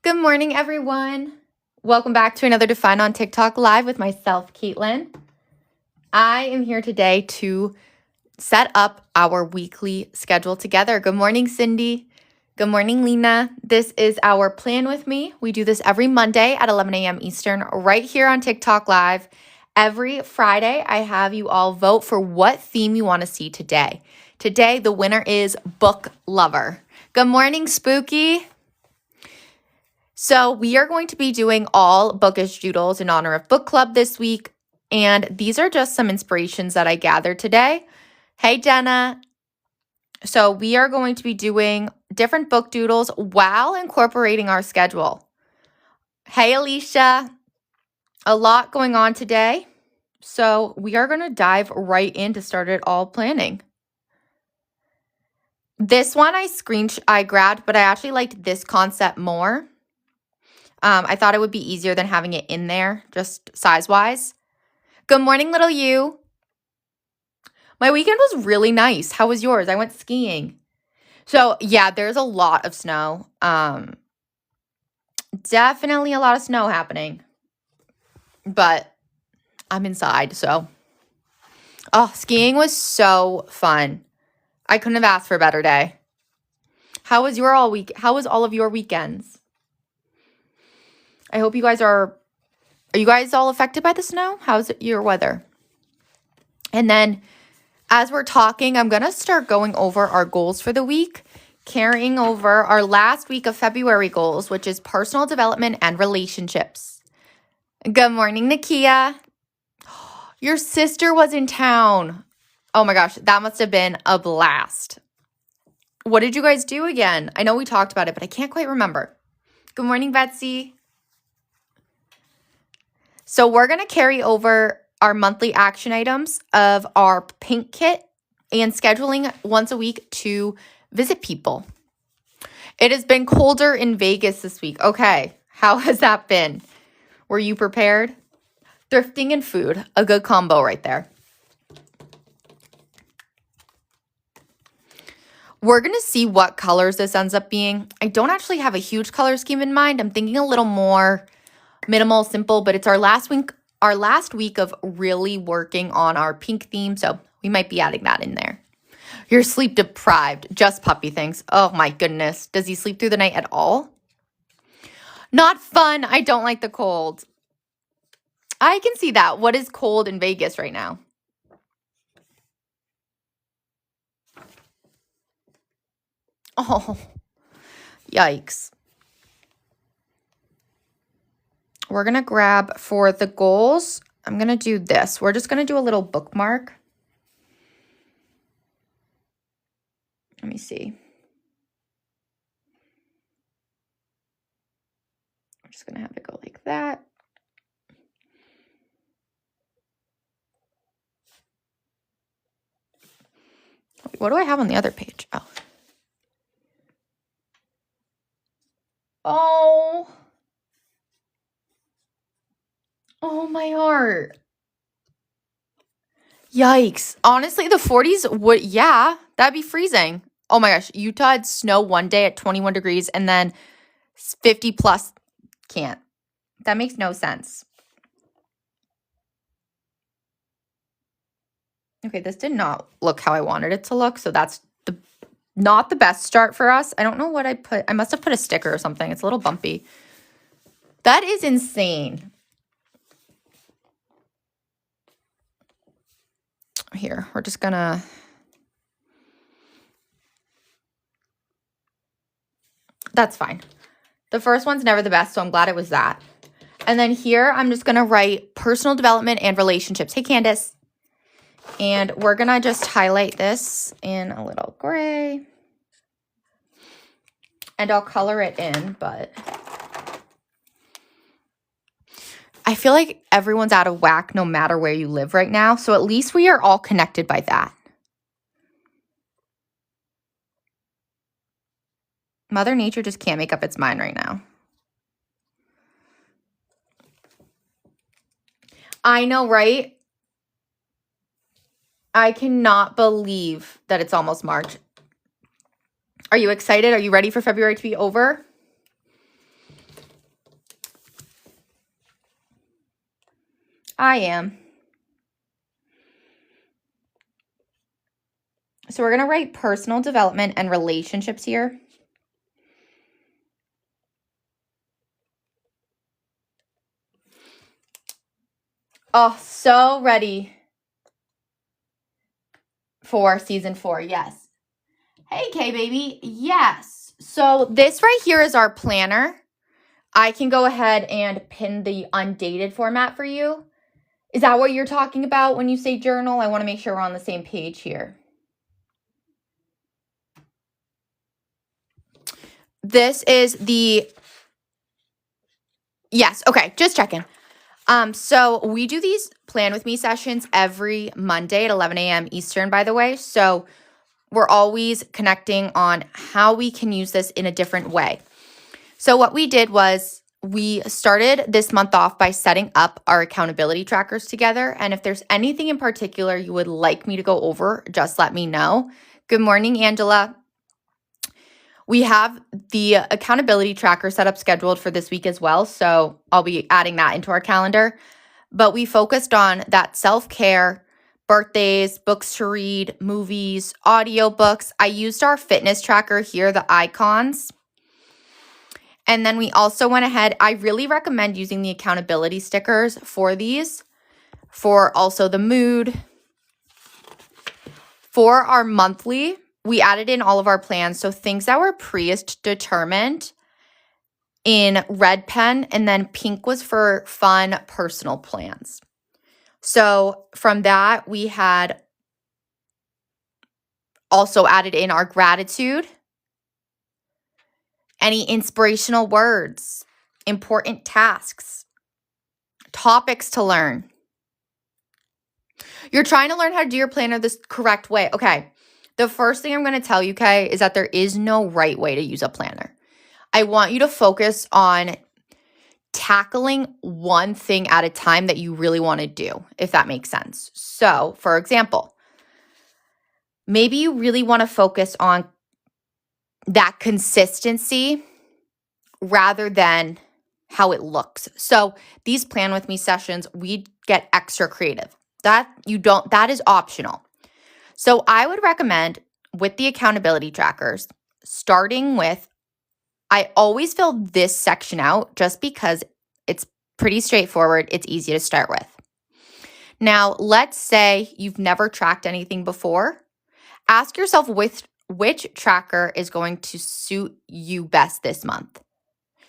Good morning, everyone. Welcome back to another Define on TikTok Live with myself, Caitlin. I am here today to set up our weekly schedule together. Good morning, Cindy. Good morning, Lena. This is our plan with me. We do this every Monday at 11 a.m. Eastern, right here on TikTok Live. Every Friday, I have you all vote for what theme you want to see today. Today, the winner is Book Lover. Good morning, Spooky. So we are going to be doing all bookish doodles in honor of book club this week. And these are just some inspirations that I gathered today. Hey, Jenna. So we are going to be doing different book doodles while incorporating our schedule. Hey, Alicia. A lot going on today. So we are going to dive right in to start it all planning. This one I grabbed, but I actually liked this concept more. I thought it would be easier than having it in there, just size-wise. Good morning, little you. My weekend was really nice. How was yours? I went skiing. So, yeah, there's a lot of snow. Definitely a lot of snow happening. But I'm inside, so. Oh, skiing was so fun. I couldn't have asked for a better day. How was all of your weekends? I hope you guys are you guys all affected by the snow? How's your weather? And then as we're talking, I'm going to start going over our goals for the week, carrying over our last week of February goals, which is personal development and relationships. Good morning, Nakia. Your sister was in town. Oh my gosh, that must have been a blast. What did you guys do again? I know we talked about it, but I can't quite remember. Good morning, Betsy. So we're going to carry over our monthly action items of our pink kit and scheduling once a week to visit people. It has been colder in Vegas this week. Okay, how has that been? Were you prepared? Thrifting and food, a good combo right there. We're going to see what colors this ends up being. I don't actually have a huge color scheme in mind. I'm thinking a little more minimal, simple, but it's our last week of really working on our pink theme, so we might be adding that in there. You're sleep deprived, just puppy things. Oh my goodness. Does he sleep through the night at all? Not fun. I don't like the cold. I can see that. What is cold in Vegas right now? Oh, yikes. We're going to grab for the goals. I'm going to do this. We're just going to do a little bookmark. Let me see. I'm just going to have it go like that. What do I have on the other page? Oh. Oh, my heart. Yikes. Honestly, the 40s would, yeah, that'd be freezing. Oh my gosh. Utah had snow one day at 21 degrees and then 50 plus. Can't. That makes no sense. Okay, this did not look how I wanted it to look, so that's not the best start for us. I don't know what I put. I must have put a sticker or something. It's a little bumpy. That is insane. Here, we're just gonna... That's fine. The first one's never the best, so I'm glad it was that. And then here, I'm just gonna write personal development and relationships. Hey, Candace. And we're gonna just highlight this in a little gray. And I'll color it in, but I feel like everyone's out of whack no matter where you live right now. So at least we are all connected by that. Mother Nature just can't make up its mind right now. I know, right? I cannot believe that it's almost March. Are you excited? Are you ready for February to be over? I am. So we're going to write personal development and relationships here. Oh, so ready for season 4. Yes. Hey, K baby. Yes. So this right here is our planner. I can go ahead and pin the undated format for you. Is that what you're talking about when you say journal? I want to make sure we're on the same page here. This is the, yes, okay, just checking. So we do these Plan With Me sessions every Monday at 11 a.m. Eastern, by the way. So we're always connecting on how we can use this in a different way. So what we did was we started this month off by setting up our accountability trackers together. And if there's anything in particular you would like me to go over, just let me know. Good morning, Angela. We have the accountability tracker set up scheduled for this week as well. So I'll be adding that into our calendar. But we focused on that self-care, birthdays, books to read, movies, audiobooks. I used our fitness tracker here, the icons. And then we also went ahead. I really recommend using the accountability stickers for these, for also the mood. For our monthly, we added in all of our plans. So things that were predetermined in red pen, and then pink was for fun personal plans. So from that, we had also added in our gratitude, any inspirational words, important tasks, topics to learn. You're trying to learn how to do your planner this correct way. Okay, the first thing I'm going to tell you, Kay, is that there is no right way to use a planner. I want you to focus on tackling one thing at a time that you really want to do, if that makes sense. So, for example, maybe you really want to focus on that consistency rather than how it looks. So these Plan With Me sessions, we get extra creative. That is optional. So I would recommend with the accountability trackers, starting with, I always fill this section out just because it's pretty straightforward. It's easy to start with. Now, let's say you've never tracked anything before. Ask yourself which tracker is going to suit you best this month.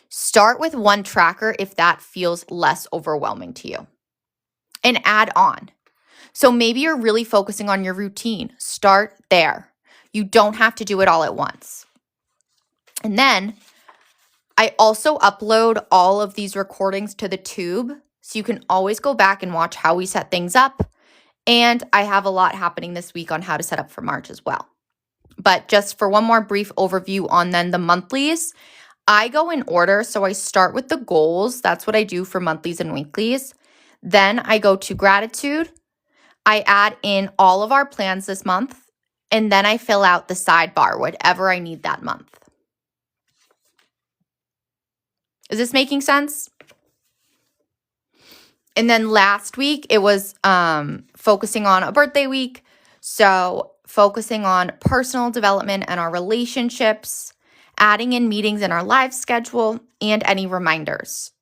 Start with one tracker if that feels less overwhelming to you, and add on. So maybe you're really focusing on your routine. Start there. You don't have to do it all at once. And then I also upload all of these recordings to the tube, so you can always go back and watch how we set things up. And I have a lot happening this week on how to set up for March as well. But just for one more brief overview on then the monthlies, I go in order. So I start with the goals. That's what I do for monthlies and weeklies. Then I go to gratitude. I add in all of our plans this month. And then I fill out the sidebar, whatever I need that month. Is this making sense? And then last week, it was focusing on a birthday week. So focusing on personal development and our relationships, adding in meetings in our live schedule, and any reminders.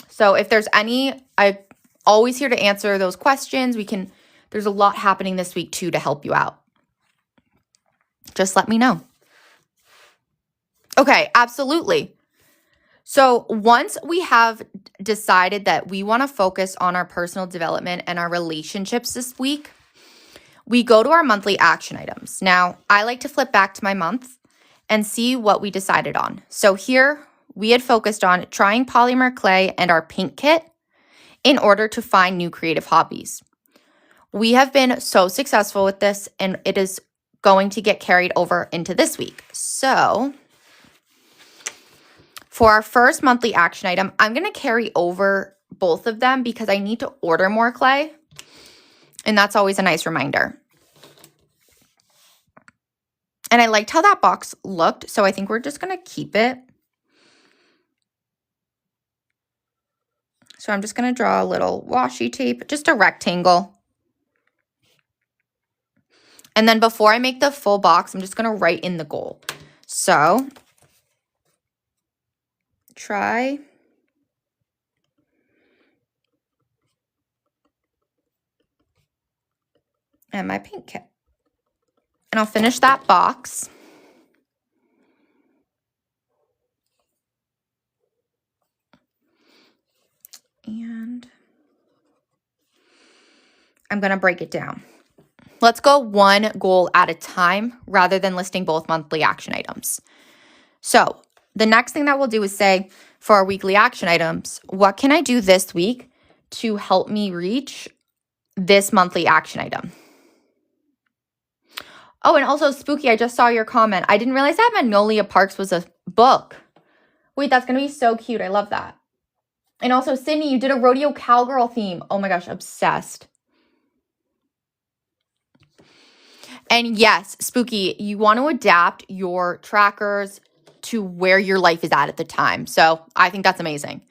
So if there's any, I'm always here to answer those questions. There's a lot happening this week too to help you out. Just let me know. Okay, absolutely. So once we have decided that we want to focus on our personal development and our relationships this week, we go to our monthly action items. Now, I like to flip back to my month and see what we decided on. So here we had focused on trying polymer clay and our paint kit in order to find new creative hobbies. We have been so successful with this, and it is going to get carried over into this week. So for our first monthly action item, I'm going to carry over both of them because I need to order more clay. And that's always a nice reminder. And I liked how that box looked, so I think we're just going to keep it. So I'm just going to draw a little washi tape, just a rectangle. And then before I make the full box, I'm just going to write in the goal. So try and my paint kit. And I'll finish that box. And I'm going to break it down. Let's go one goal at a time rather than listing both monthly action items. So the next thing that we'll do is say for our weekly action items, what can I do this week to help me reach this monthly action item? Oh, and also Spooky, I just saw your comment. I didn't realize that Magnolia Parks was a book. Wait, that's going to be so cute. I love that. And also, Sydney, you did a rodeo cowgirl theme. Oh my gosh, obsessed. And yes, Spooky, you want to adapt your trackers to where your life is at the time. So I think that's amazing.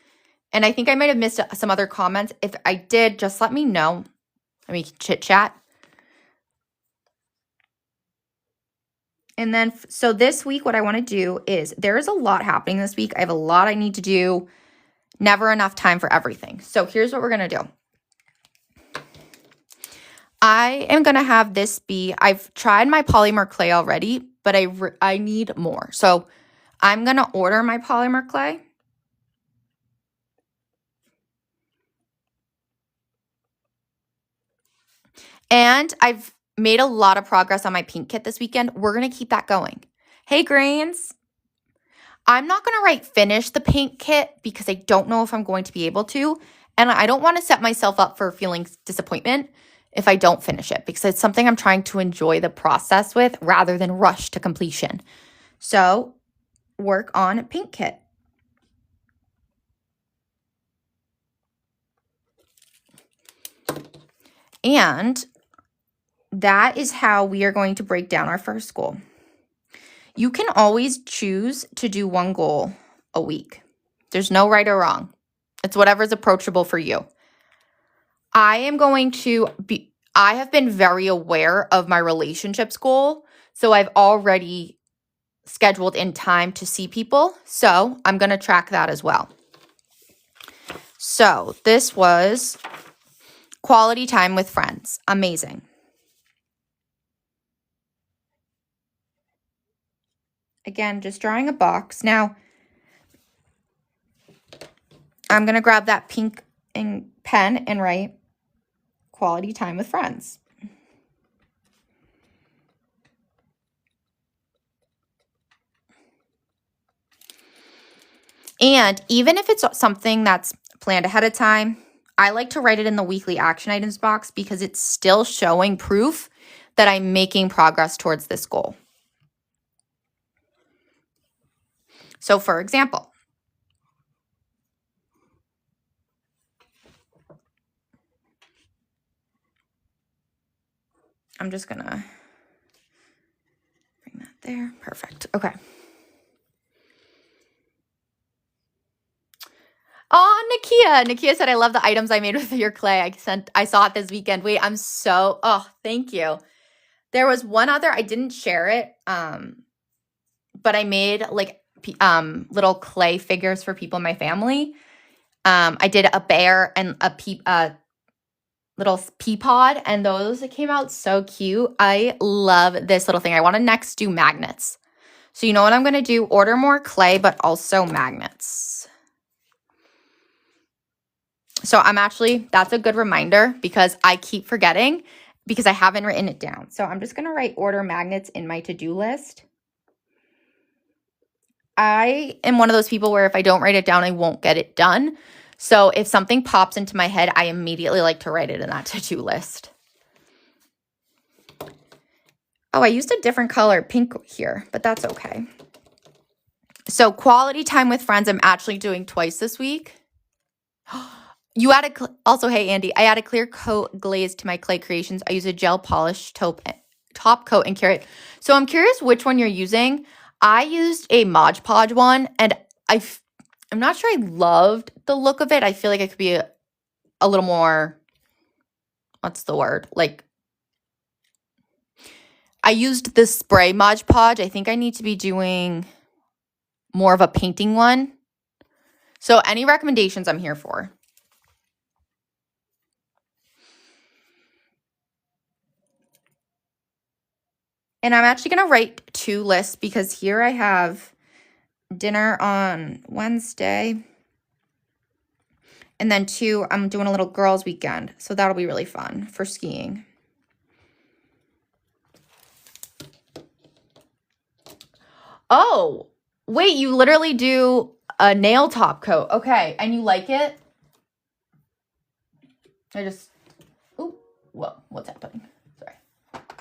And I think I might have missed some other comments. If I did, just let me know. Let me chit chat. And then, so this week, what I want to do is there is a lot happening this week. I have a lot I need to do. Never enough time for everything. So here's what we're going to do. I am going to have this be, I've tried my polymer clay already, but I need more. So I'm going to order my polymer clay. And I've made a lot of progress on my paint kit this weekend. We're going to keep that going. Hey, Grains. I'm not going to write finish the paint kit because I don't know if I'm going to be able to. And I don't want to set myself up for feeling disappointment if I don't finish it because it's something I'm trying to enjoy the process with rather than rush to completion. So work on paint kit. And that is how we are going to break down our first goal. You can always choose to do one goal a week. There's no right or wrong. It's whatever's approachable for you. I have been very aware of my relationships goal. So I've already scheduled in time to see people. So I'm going to track that as well. So this was quality time with friends. Amazing. Again, just drawing a box. Now, I'm going to grab that pink pen and write quality time with friends. And even if it's something that's planned ahead of time, I like to write it in the weekly action items box because it's still showing proof that I'm making progress towards this goal. So for example, I'm just going to bring that there. Perfect. Okay. Oh, Nakia said, I love the items I made with your clay. I saw it this weekend. Wait, thank you. There was one other, I didn't share it, but I made like little clay figures for people in my family. I did a bear and a little pea pod, and those came out so cute. I love this little thing. I want to next do magnets. So you know what I'm going to do? Order more clay, but also magnets. So that's a good reminder because I keep forgetting because I haven't written it down. So I'm just going to write order magnets in my to-do list. I am one of those people where if I don't write it down, I won't get it done. So if something pops into my head, I immediately like to write it in that to-do list. Oh, I used a different color pink here, but that's okay. So quality time with friends, I'm actually doing twice this week. You added, also, hey, Andy, I add a clear coat glaze to my clay creations. I use a gel polish top coat and cure it. So I'm curious which one you're using. I used a Mod Podge one, and I'm not sure I loved the look of it. I feel like it could be a little more, what's the word? Like, I used this spray Mod Podge. I think I need to be doing more of a painting one. So any recommendations I'm here for. And I'm actually going to write 2 lists because here I have dinner on Wednesday. And then 2, I'm doing a little girls' weekend. So that'll be really fun for skiing. Oh, wait, you literally do a nail top coat. Okay, and you like it? Ooh, whoa, what's happening? Sorry.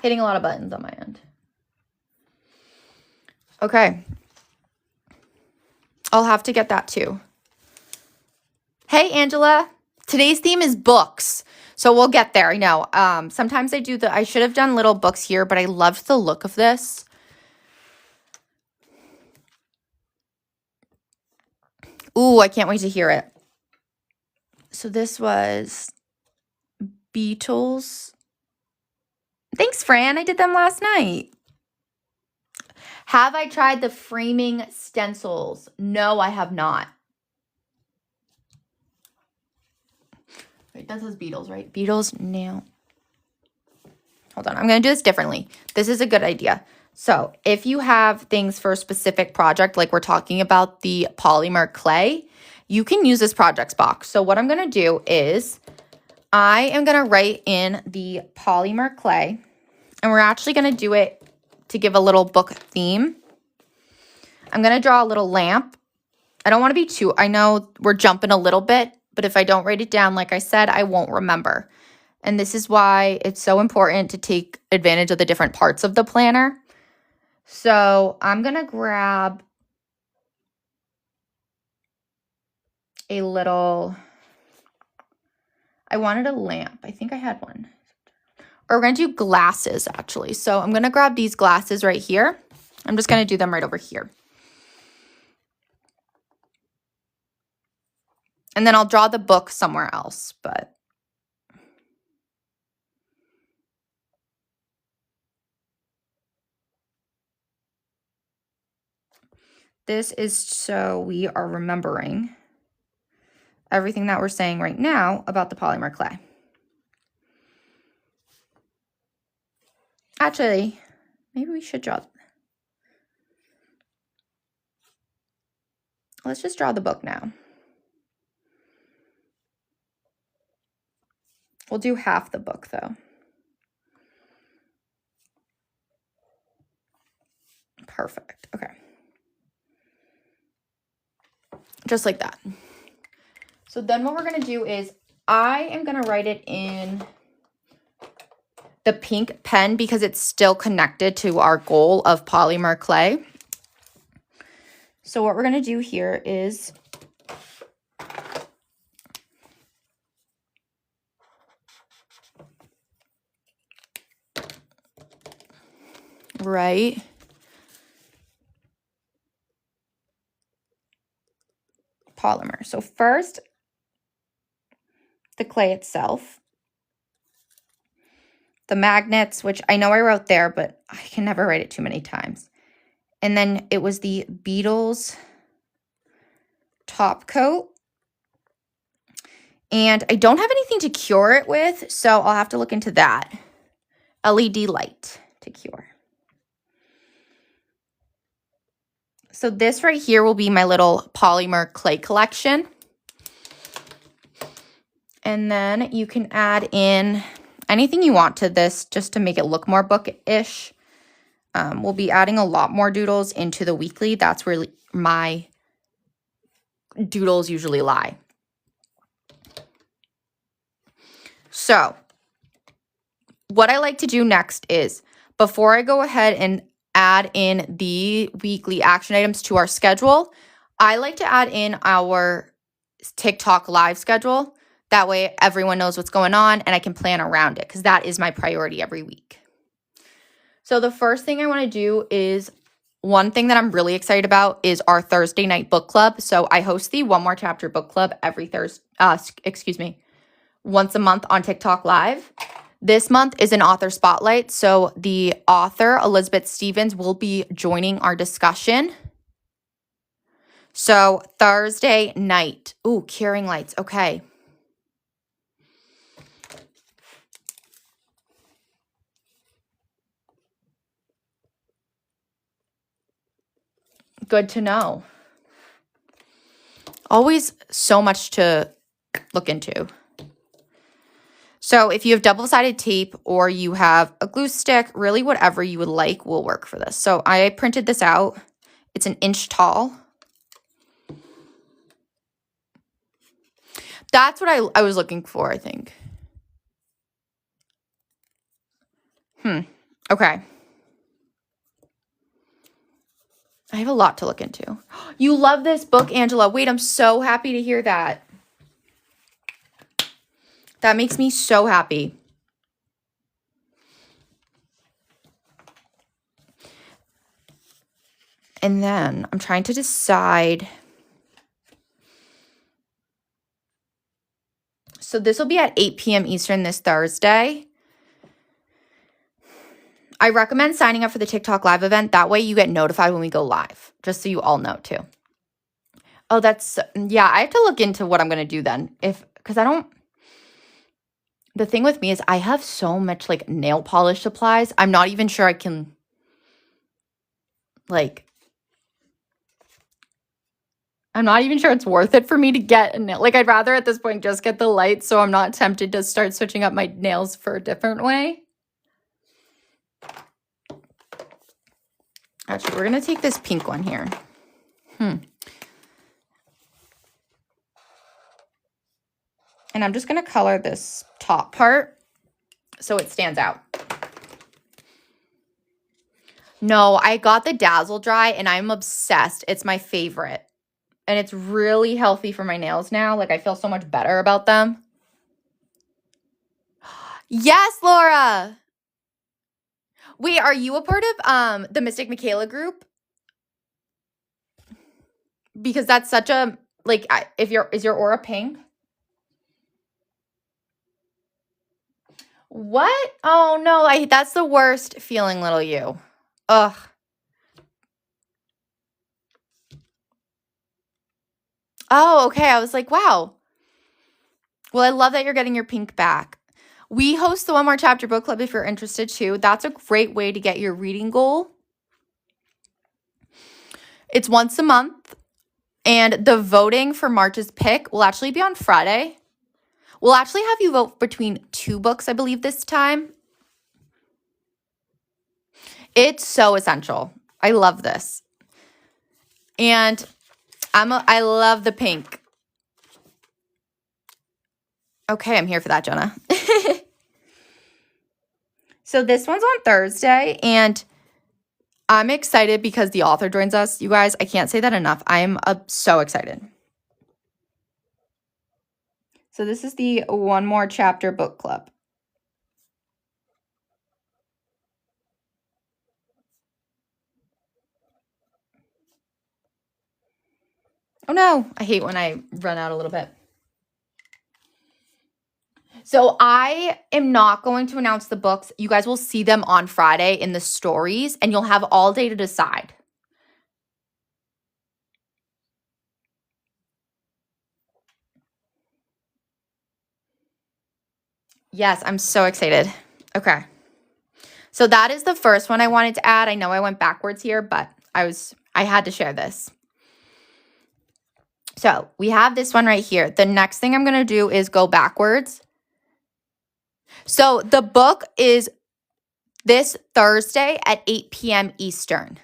Hitting a lot of buttons on my end. Okay. I'll have to get that too. Hey, Angela. Today's theme is books. So we'll get there. I know. Sometimes I should have done little books here, but I loved the look of this. Ooh, I can't wait to hear it. So this was Beatles. Thanks, Fran. I did them last night. Have I tried the framing stencils? No, I have not. Wait, that says Beatles, right? Beatles nail. Hold on. I'm going to do this differently. This is a good idea. So if you have things for a specific project, like we're talking about the polymer clay, you can use this projects box. So what I'm going to do is I am going to write in the polymer clay, and we're actually going to do it to give a little book theme. I'm going to draw a little lamp. I don't want to be too, I know we're jumping a little bit, but if I don't write it down, like I said, I won't remember. And this is why it's so important to take advantage of the different parts of the planner. So I'm going to grab a little, I wanted a lamp. I think I had one. Or we're going to do glasses, actually. So I'm going to grab these glasses right here. I'm just going to do them right over here. And then I'll draw the book somewhere else, but this is so we are remembering everything that we're saying right now about the polymer clay. Actually, maybe we should draw. Let's just draw the book now. We'll do half the book though. Perfect. Okay. Just like that. So then what we're going to do is I am going to write it in the pink pen because it's still connected to our goal of polymer clay. So what we're going to do here is write polymer. So first, the clay itself, the magnets, which I know I wrote there, but I can never write it too many times. And then it was the Beatles top coat. And I don't have anything to cure it with, so I'll have to look into that. LED light to cure. So this right here will be my little polymer clay collection. And then you can add in anything you want to this just to make it look more bookish. We'll be adding a lot more doodles into the weekly. That's where my doodles usually lie. So what I like to do next is before I go ahead and add in the weekly action items to our schedule, I like to add in our TikTok live schedule. That way everyone knows what's going on and I can plan around it because that is my priority every week. So the first thing I want to do is one thing that I'm really excited about is our Thursday night book club. So I host the One More Chapter book club every once a month on TikTok Live. This month is an author spotlight. So the author, Elizabeth Stevens, will be joining our discussion. So Thursday night. Ooh, curing lights. Okay. Good to know. Always so much to look into. So if you have double-sided tape or you have a glue stick, really whatever you would like will work for this. So I printed this out. It's an inch tall. That's what I was looking for, I think. Okay. I have a lot to look into. You love this book, Angela. Wait, I'm so happy to hear that. That makes me so happy. And then I'm trying to decide. So this will be at 8 p.m. Eastern this Thursday. I recommend signing up for the TikTok Live event. That way you get notified when we go live, just so you all know too. Oh, yeah, I have to look into what I'm going to do then. Because the thing with me is I have so much like nail polish supplies. I'm not even sure I can I'm not even sure it's worth it for me to get a nail. Like, I'd rather at this point just get the light so I'm not tempted to start switching up my nails for a different way. Actually, we're going to take this pink one here. And I'm just going to color this top part so it stands out. No, I got the Dazzle Dry and I'm obsessed. It's my favorite. And it's really healthy for my nails now. Like, I feel so much better about them. Yes, Laura. Wait, are you a part of the Mystic Michaela group? Because that's such a, like, is your aura pink? What? Oh, no, that's the worst feeling, little you. Ugh. Oh, okay. I was like, wow. Well, I love that you're getting your pink back. We host the One More Chapter book club if you're interested too. That's a great way to get your reading goal. It's once a month. And the voting for March's pick will actually be on Friday. We'll actually have you vote between 2 books, I believe, this time. It's so essential. I love this. And I love the pink. Okay, I'm here for that, Jonah. So this one's on Thursday, and I'm excited because the author joins us. You guys, I can't say that enough. I'm so excited. So this is the One More Chapter book club. Oh no, I hate when I run out a little bit. So I am not going to announce the books. You guys will see them on Friday in the stories, and you'll have all day to decide. Yes, I'm so excited. Okay. So that is the first one I wanted to add. I know I went backwards here, but I had to share this. So we have this one right here. The next thing I'm going to do is go backwards. So the book is this Thursday at 8 p.m. Eastern.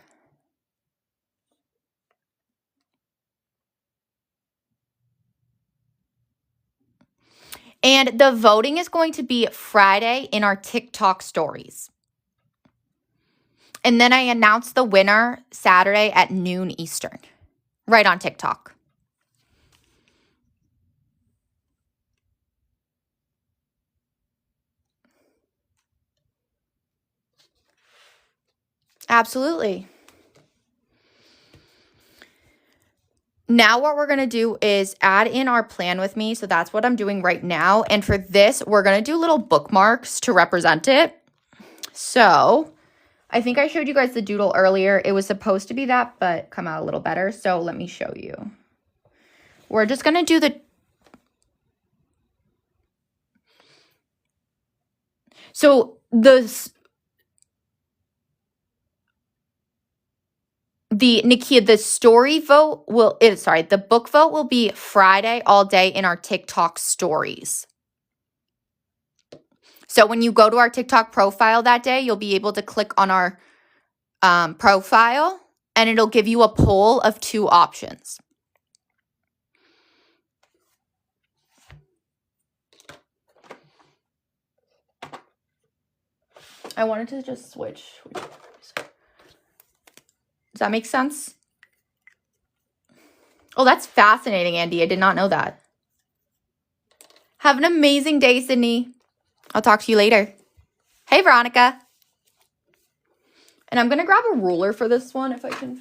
And the voting is going to be Friday in our TikTok stories. And then I announce the winner Saturday at noon Eastern, right on TikTok. Absolutely. Now what we're going to do is add in our plan with me. So that's what I'm doing right now. And for this, we're going to do little bookmarks to represent it. So I think I showed you guys the doodle earlier. It was supposed to be that, but come out a little better. So let me show you. We're just going to do Nikia, the book vote will be Friday all day in our TikTok stories. So when you go to our TikTok profile that day, you'll be able to click on our profile and it'll give you a poll of 2 options. I wanted to just switch. Does that make sense? Oh, that's fascinating, Andy. I did not know that. Have an amazing day, Sydney. I'll talk to you later. Hey, Veronica. And I'm going to grab a ruler for this one if I can.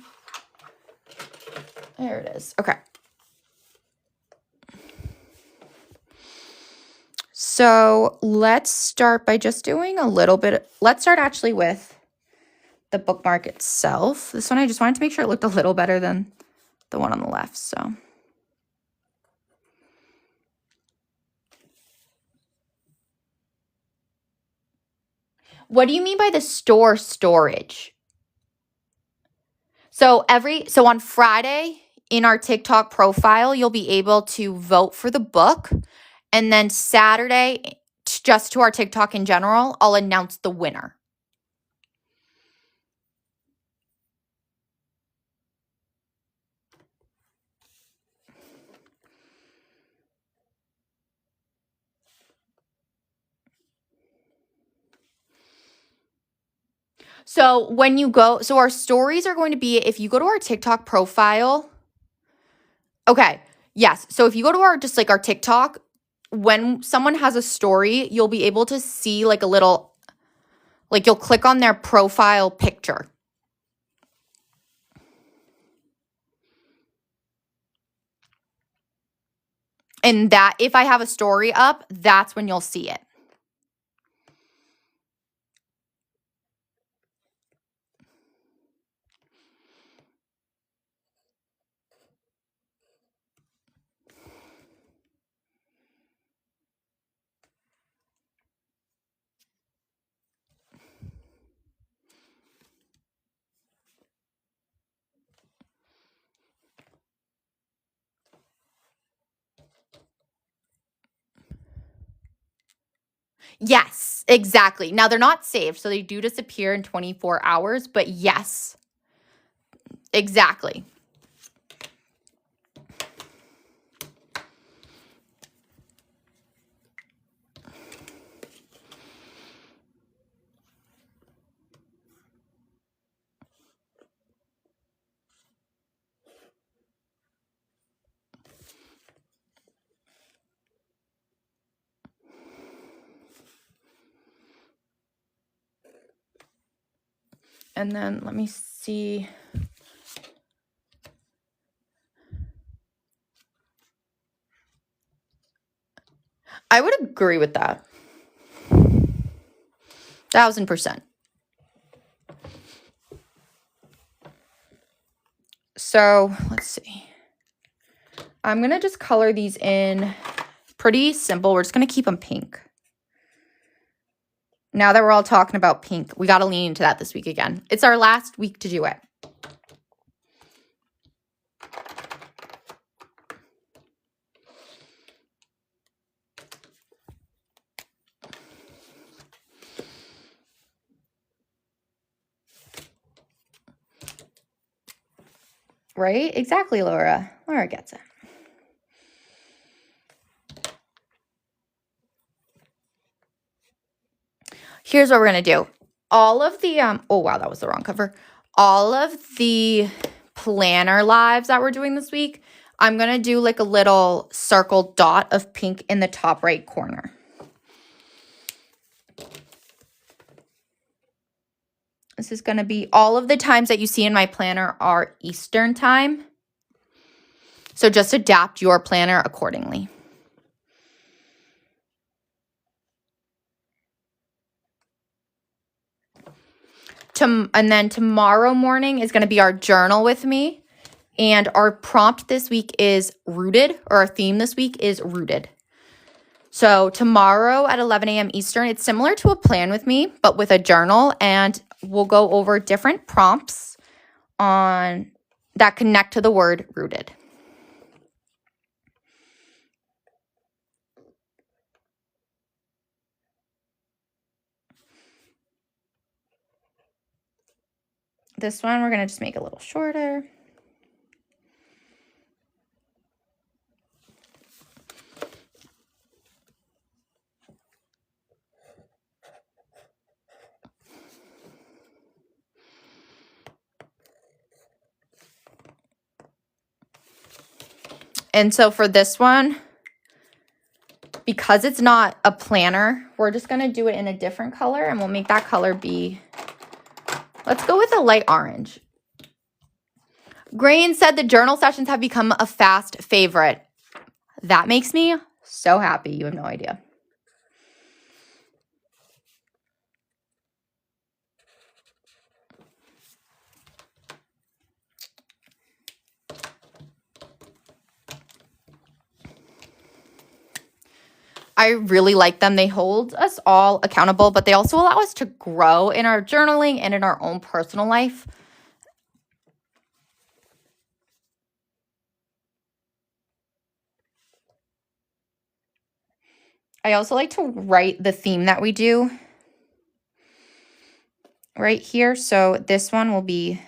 There it is. Okay. So let's start by just doing a little bit. Let's start actually with the bookmark itself. This one, I just wanted to make sure it looked a little better than the one on the left. So what do you mean by the storage? So on Friday in our TikTok profile, you'll be able to vote for the book. And then Saturday, just to our TikTok in general, I'll announce the winner. So when you go, so our stories are going to be, if you go to our TikTok profile, okay, yes. So if you go to our TikTok, when someone has a story, you'll be able to see like a little, like you'll click on their profile picture. And that, if I have a story up, that's when you'll see it. Yes, exactly. Now they're not saved, so they do disappear in 24 hours, but yes, exactly. And then let me see. I would agree with that. 1000%. So let's see. I'm going to just color these in pretty simple. We're just going to keep them pink. Now that we're all talking about pink, we got to lean into that this week again. It's our last week to do it. Right? Exactly, Laura. Laura gets it. Here's what we're going to do. All of the, oh wow, that was the wrong cover. All of the planner lives that we're doing this week, I'm going to do like a little circle dot of pink in the top right corner. This is going to be, all of the times that you see in my planner are Eastern time. So just adapt your planner accordingly. And then tomorrow morning is going to be our journal with me. And our prompt this week is rooted, or our theme this week is rooted. So tomorrow at 11 a.m. Eastern, it's similar to a plan with me, but with a journal. And we'll go over different prompts on that connect to the word rooted. This one, we're going to just make a little shorter. And so for this one, because it's not a planner, we're just going to do it in a different color, and we'll make that color be, let's go with a light orange. Grain said the journal sessions have become a fast favorite. That makes me so happy. You have no idea. I really like them. They hold us all accountable, but they also allow us to grow in our journaling and in our own personal life. I also like to write the theme that we do right here. So this one will be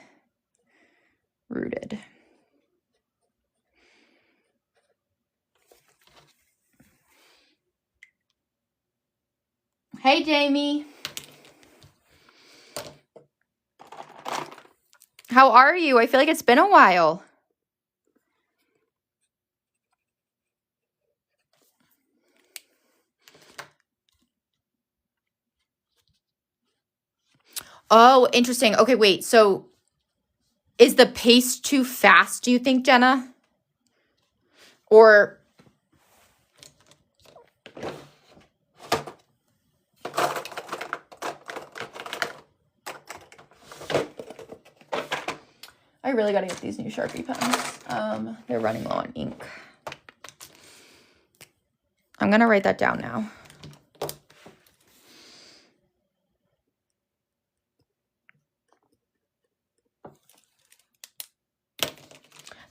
rooted. Hey, Jamie. How are you? I feel like it's been a while. Oh, interesting. Okay, wait. So is the pace too fast, do you think, Jenna? Or I really got to get these new Sharpie pens. They're running low on ink. I'm going to write that down now.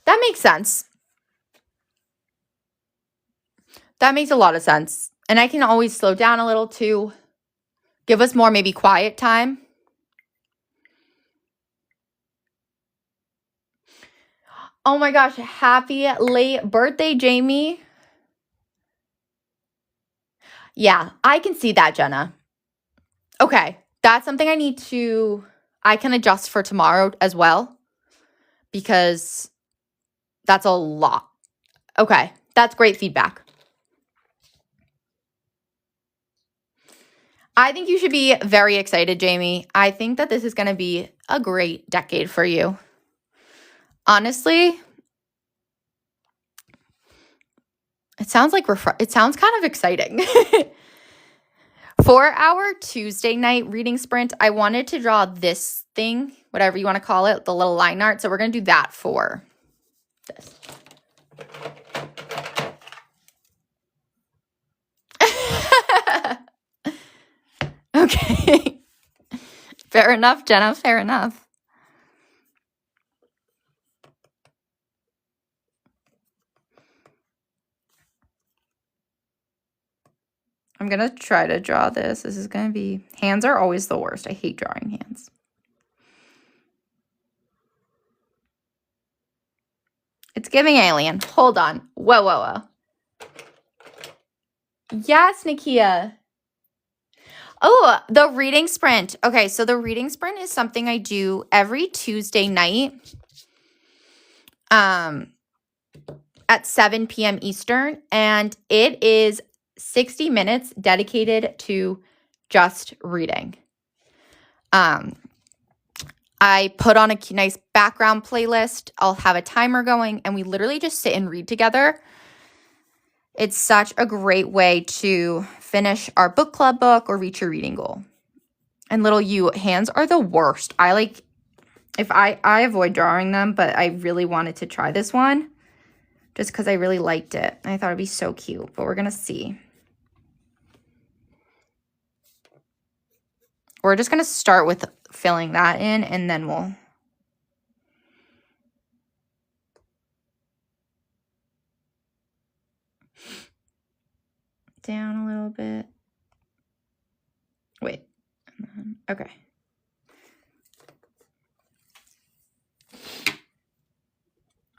That makes sense. That makes a lot of sense. And I can always slow down a little too. Give us more maybe quiet time. Oh my gosh, happy late birthday, Jamie. Yeah, I can see that, Jenna. Okay, that's something I can adjust for tomorrow as well, because that's a lot. Okay, that's great feedback. I think you should be very excited, Jamie. I think that this is going to be a great decade for you. Honestly, it sounds kind of exciting. For our Tuesday night reading sprint, I wanted to draw this thing, whatever you want to call it, the little line art. So we're going to do that for this. Okay. Fair enough, Jenna. Fair enough. I'm going to try to draw this. This is going to be... Hands are always the worst. I hate drawing hands. It's giving alien. Hold on. Whoa, whoa, whoa. Yes, Nakia. Oh, the reading sprint. Okay, so the reading sprint is something I do every Tuesday night at 7 p.m. Eastern, and it is 60 minutes dedicated to just reading. I put on a nice background playlist. I'll have a timer going, and we literally just sit and read together. It's such a great way to finish our book club book or reach your reading goal. And little you, hands are the worst. I avoid drawing them, but I really wanted to try this one just because I really liked it. I thought it'd be so cute, but we're going to see. We're just going to start with filling that in, and then we'll... down a little bit. Wait. Okay.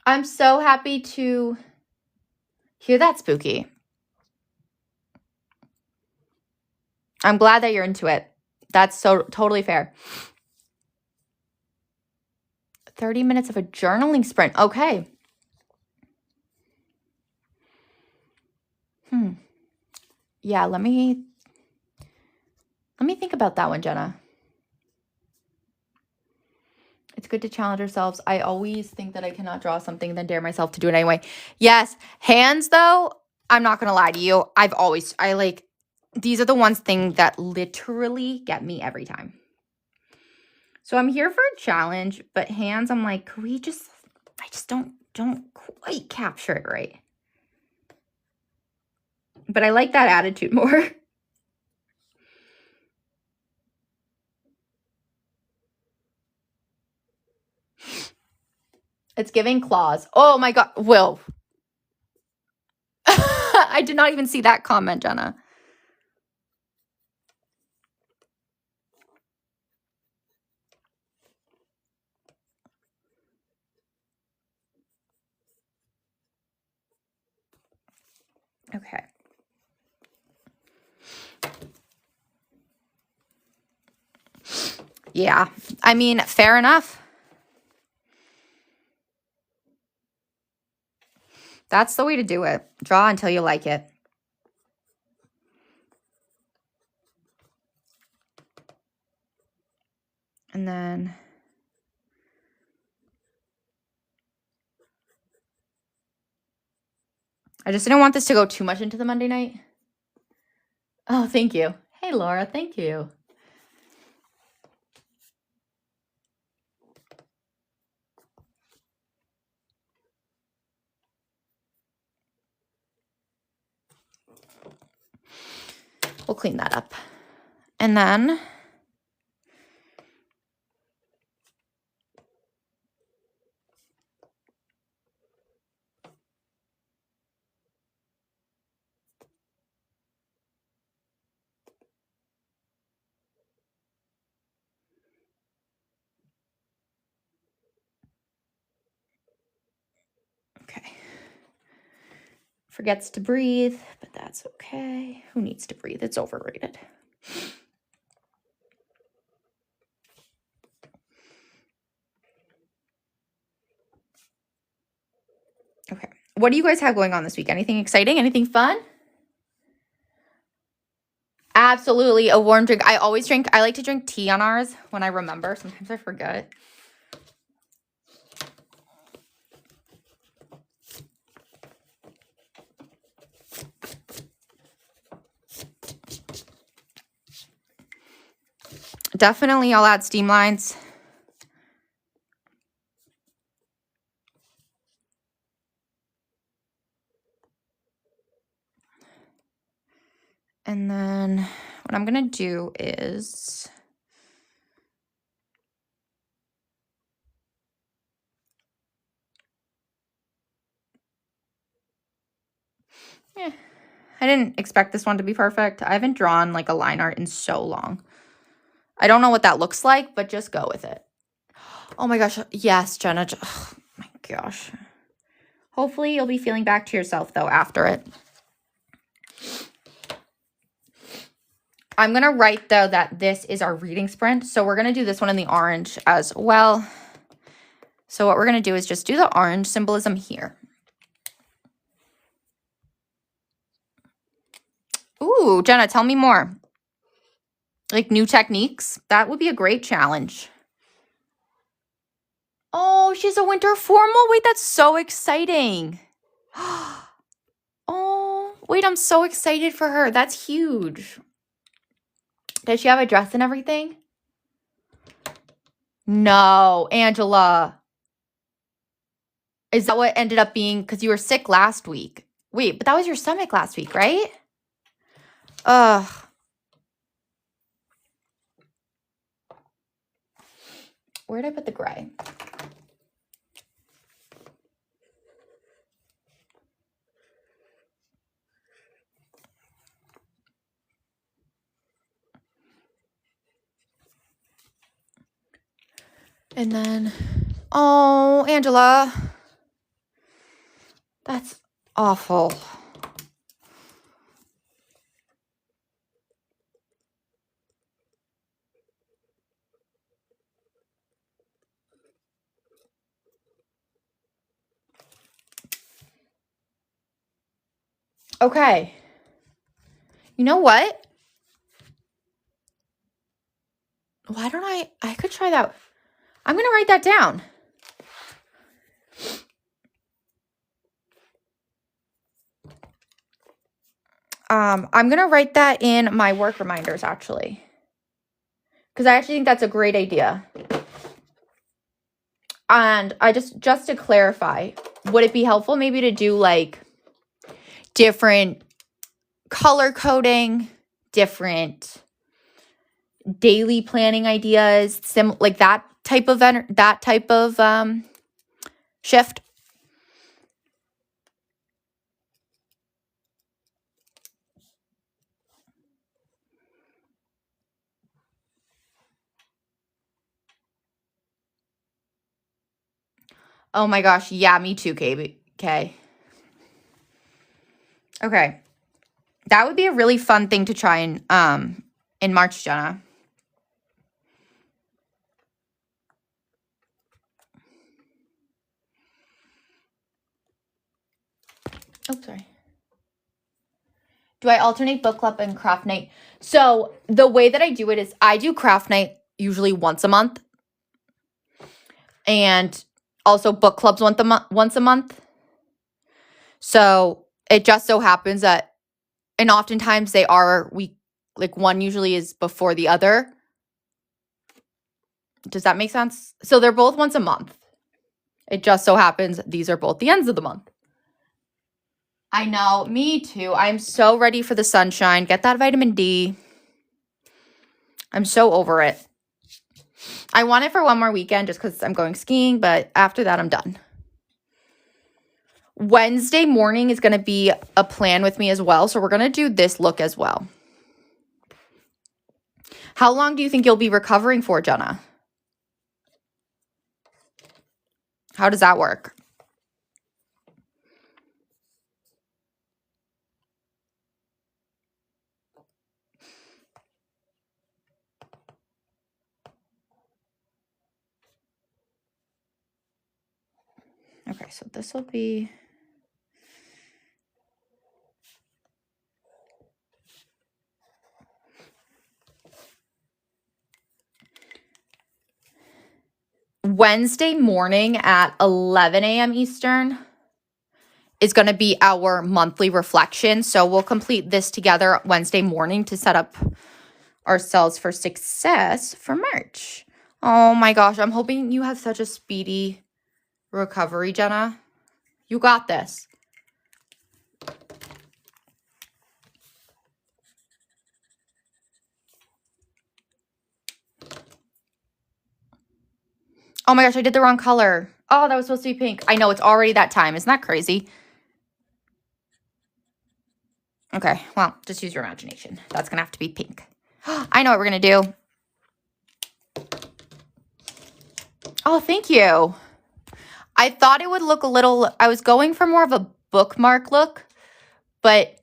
I'm so happy to hear that, Spooky. I'm glad that you're into it. That's so totally fair. 30 minutes of a journaling sprint. Okay. Yeah, let me think about that one, Jenna. It's good to challenge ourselves. I always think that I cannot draw something, then dare myself to do it anyway. Yes. Hands, though, I'm not going to lie to you. These are the ones thing that literally get me every time. So I'm here for a challenge, but hands, I'm like, I just don't quite capture it right. But I like that attitude more. It's giving claws. Oh my God. Will. I did not even see that comment, Jenna. Okay. Yeah. I mean, fair enough. That's the way to do it. Draw until you like it. And then I just didn't want this to go too much into the Monday night. Oh, thank you. Hey, Laura, thank you. We'll clean that up. And then okay. Forgets to breathe, but that's okay. Who needs to breathe? It's overrated. Okay. What do you guys have going on this week? Anything exciting? Anything fun? Absolutely. A warm drink. I like to drink tea on ours when I remember. Sometimes I forget. Definitely, I'll add steam lines. And then what I'm going to do is... I didn't expect this one to be perfect. I haven't drawn like a line art in so long. I don't know what that looks like, but just go with it. Oh my gosh. Yes, Jenna. Oh my gosh. Hopefully you'll be feeling back to yourself though after it. I'm going to write though that this is our reading sprint. So we're going to do this one in the orange as well. So what we're going to do is just do the orange symbolism here. Ooh, Jenna, tell me more. Like new techniques? That would be a great challenge. she has a winter formal. Wait, that's so exciting. Oh, wait, I'm so excited for her. That's huge. Does she have a dress and everything? No, Angela. Is that what ended up being? Because you were sick last week. Wait, but that was your stomach last week, right? Ugh. Where did I put the gray? And then, oh, Angela. That's awful. Okay. You know what? Why don't I could try that. I'm going to write that down. I'm going to write that in my work reminders, actually. Because I actually think that's a great idea. And I just to clarify, would it be helpful maybe to do like different color coding, different daily planning ideas, like that type of shift? Oh my gosh, yeah, me too, KB. Okay. Okay. That would be a really fun thing to try in March, Jenna. Oh, sorry. Do I alternate book club and craft night? So the way that I do it is I do craft night usually once a month. And also book clubs once a month. So it just so happens that, and oftentimes they are like one usually is before the other. Does that make sense? So they're both once a month. It just so happens these are both the ends of the month. I know, me too. I'm so ready for the sunshine. Get that vitamin D. I'm so over it. I want it for one more weekend just because I'm going skiing, but after that, I'm done. Wednesday morning is going to be a plan with me as well, so we're going to do this look as well. How long do you think you'll be recovering for, Jenna? How does that work? Okay, so this will be... Wednesday morning at 11 a.m. Eastern is going to be our monthly reflection. So we'll complete this together Wednesday morning to set up ourselves for success for March. Oh my gosh, I'm hoping you have such a speedy recovery, Jenna. You got this. Oh my gosh, I did the wrong color. Oh, that was supposed to be pink. I know, it's already that time. Isn't that crazy? Okay, well, just use your imagination. That's going to have to be pink. I know what we're going to do. Oh, thank you. I thought it would look a little... I was going for more of a bookmark look, but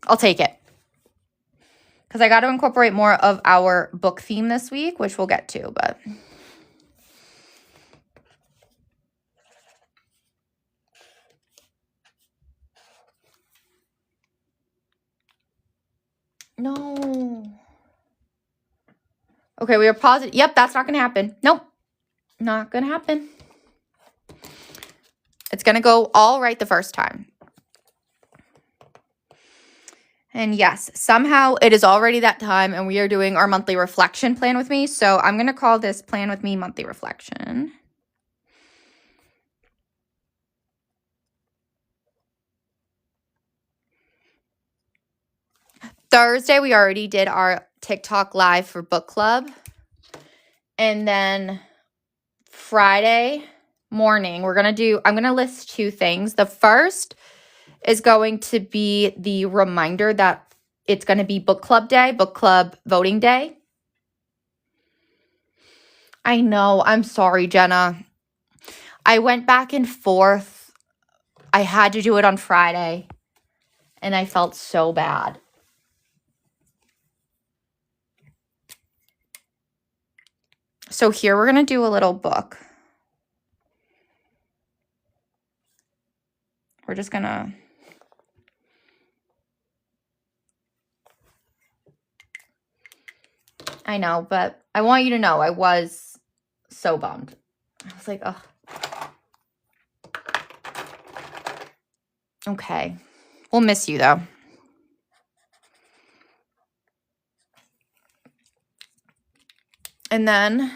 I'll take it. Because I got to incorporate more of our book theme this week, which we'll get to, but... No. Okay, we are positive. Yep, that's not going to happen. Nope. Not gonna happen. It's gonna go all right the first time. And yes, somehow it is already that time and we are doing our monthly reflection plan with me. So I'm gonna call this plan with me monthly reflection. Thursday, we already did our TikTok live for book club. And then Friday morning, I'm going to list two things. The first is going to be the reminder that it's going to be book club day, book club voting day. I know. I'm sorry, Jenna. I went back and forth. I had to do it on Friday, and I felt so bad. So here we're going to do a little book. We're just going to... I know, but I want you to know I was so bummed. I was like, ugh. Okay. We'll miss you, though. And then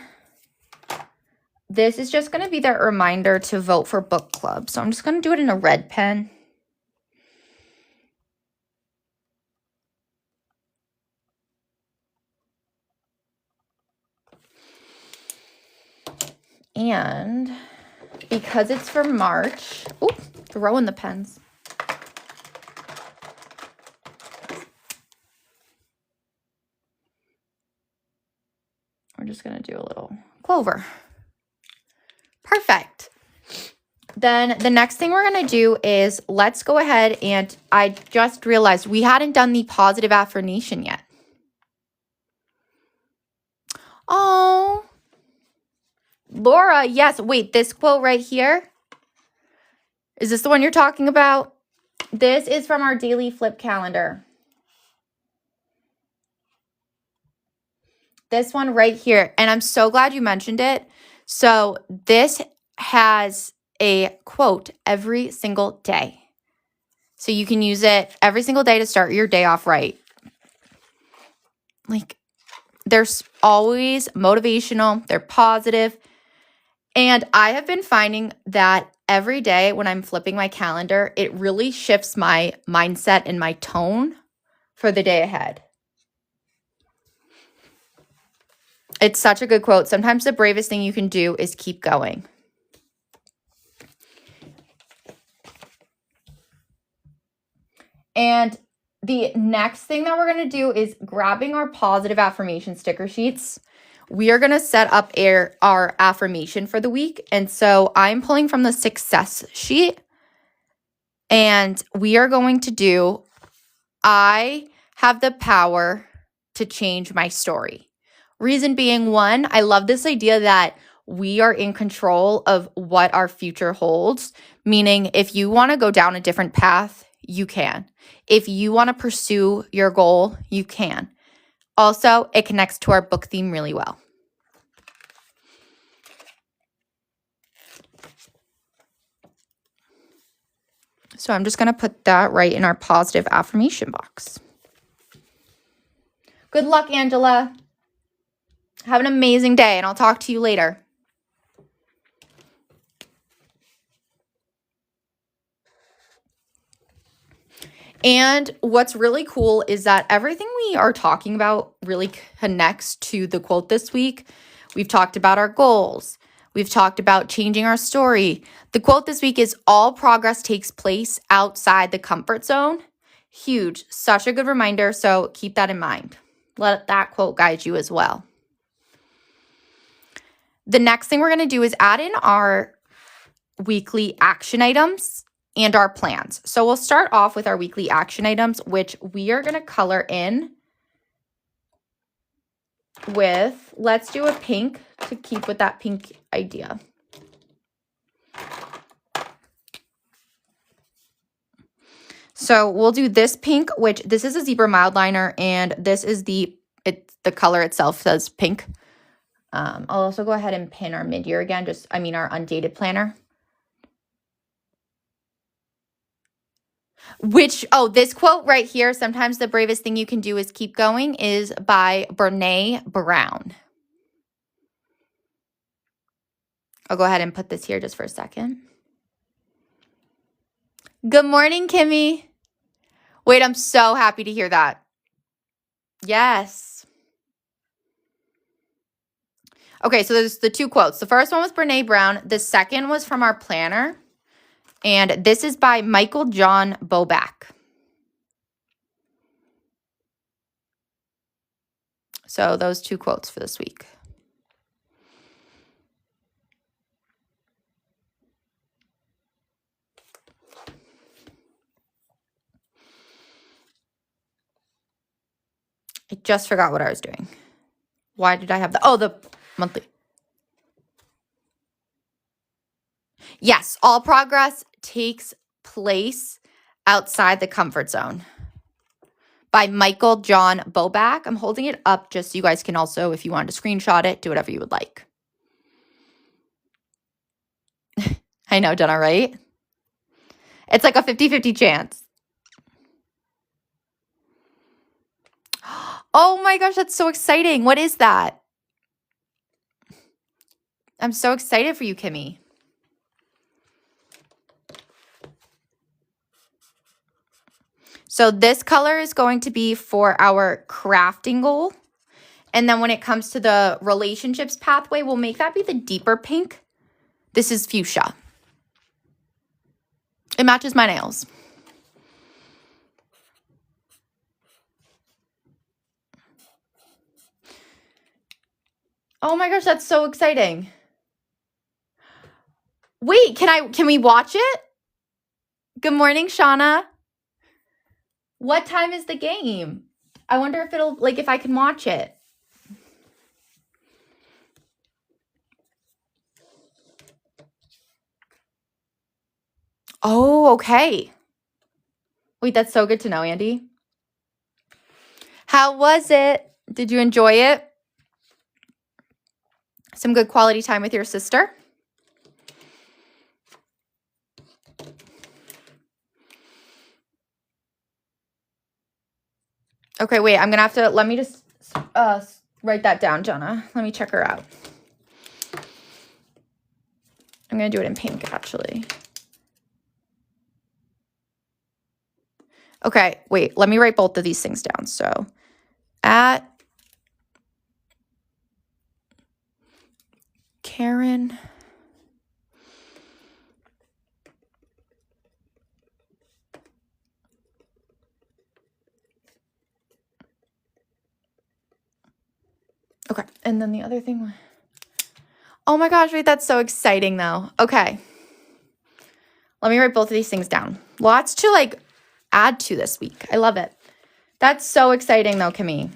this is just going to be that reminder to vote for book club. So I'm just going to do it in a red pen. And because it's for March, oh, throwing the pens. We're just going to do a little clover. Perfect. Then the next thing we're going to do is let's go ahead and I just realized we hadn't done the positive affirmation yet. Oh, Laura, yes. Wait, this quote right here. Is this the one you're talking about? This is from our daily flip calendar. This one right here. And I'm so glad you mentioned it. So this has a quote every single day. So you can use it every single day to start your day off right. Like, they're always motivational. They're positive. And I have been finding that every day when I'm flipping my calendar, it really shifts my mindset and my tone for the day ahead. It's such a good quote. Sometimes the bravest thing you can do is keep going. And the next thing that we're going to do is grabbing our positive affirmation sticker sheets. We are going to set up our affirmation for the week. And so I'm pulling from the success sheet. And we are going to do, I have the power to change my story. Reason being, one, I love this idea that we are in control of what our future holds. Meaning, if you want to go down a different path, you can. If you want to pursue your goal, you can. Also, it connects to our book theme really well. So I'm just going to put that right in our positive affirmation box. Good luck, Angela. Have an amazing day, and I'll talk to you later. And what's really cool is that everything we are talking about really connects to the quote this week. We've talked about our goals. We've talked about changing our story. The quote this week is, all progress takes place outside the comfort zone. Huge. Such a good reminder. So keep that in mind. Let that quote guide you as well. The next thing we're going to do is add in our weekly action items and our plans. So we'll start off with our weekly action items, which we are going to color in with, let's do a pink to keep with that pink idea. So we'll do this pink, which this is a zebra mild liner, and this is the color itself says pink. I'll also go ahead and pin our mid-year again, our undated planner. This quote right here, sometimes the bravest thing you can do is keep going, is by Brene Brown. I'll go ahead and put this here just for a second. Good morning, Kimmy. Wait, I'm so happy to hear that. Yes. Okay, so there's the two quotes. The first one was Brene Brown. The second was from our planner. And this is by Michael John Boback. So those two quotes for this week. I just forgot what I was doing. Why did I have the monthly. Yes, all progress takes place outside the comfort zone. By Michael John Boback. I'm holding it up just so you guys can also, if you wanted to screenshot it, do whatever you would like. I know, Jenna, right? It's like a 50-50 chance. Oh my gosh, that's so exciting. What is that? I'm so excited for you, Kimmy. So this color is going to be for our crafting goal. And then when it comes to the relationships pathway, we'll make that be the deeper pink. This is fuchsia. It matches my nails. Oh my gosh, that's so exciting. Wait, can we watch it? Good morning, Shauna. What time is the game? I wonder if if I can watch it. Oh, okay. Wait, that's so good to know, Andy. How was it? Did you enjoy it? Some good quality time with your sister? Okay, wait, I'm going to have to, let me just write that down, Jenna. Let me check her out. I'm going to do it in pink, actually. Okay, wait, let me write both of these things down. So, at Karen. Okay, and then the other thing. Oh my gosh, wait, that's so exciting though. Okay. Let me write both of these things down. Lots to add to this week. I love it. That's so exciting though, Kimmy.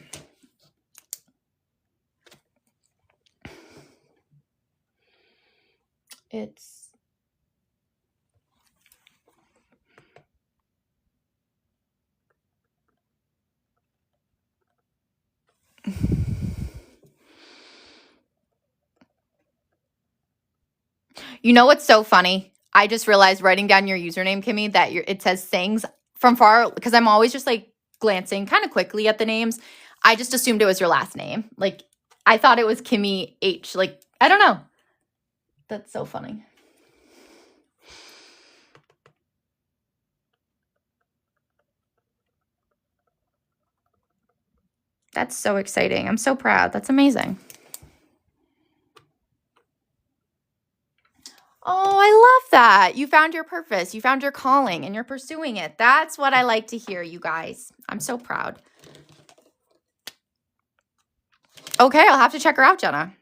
It's You know what's so funny? I just realized writing down your username, Kimmy, that it says Sings from far, because I'm always just glancing kind of quickly at the names. I just assumed it was your last name. I thought it was Kimmy H. I don't know. That's so funny. That's so exciting. I'm so proud. That's amazing. Oh, I love that. You found your purpose. You found your calling and you're pursuing it. That's what I like to hear, you guys. I'm so proud. Okay, I'll have to check her out, Jenna.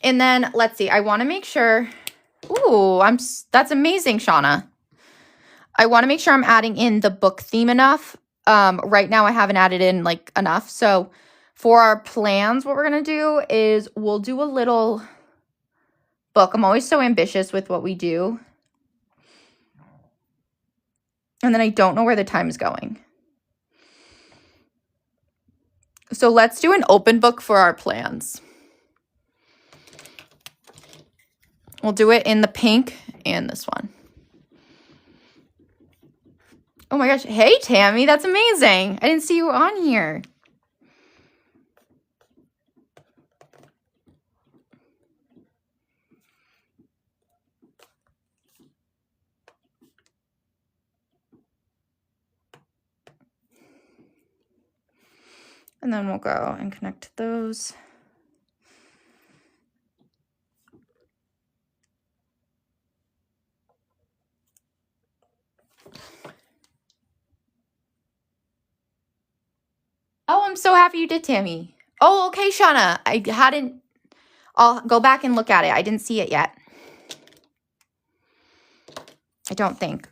And then let's see. I want to make sure. Ooh, that's amazing, Shauna. I want to make sure I'm adding in the book theme enough. Right now I haven't added in enough. So for our plans, what we're going to do is we'll do a little book. I'm always so ambitious with what we do. And then I don't know where the time is going. So let's do an open book for our plans. We'll do it in the pink and this one. Oh my gosh. Hey, Tammy. That's amazing. I didn't see you on here. And then we'll go and connect those. Oh, I'm so happy you did, Tammy. Oh, okay, Shauna. I'll go back and look at it. I didn't see it yet. I don't think.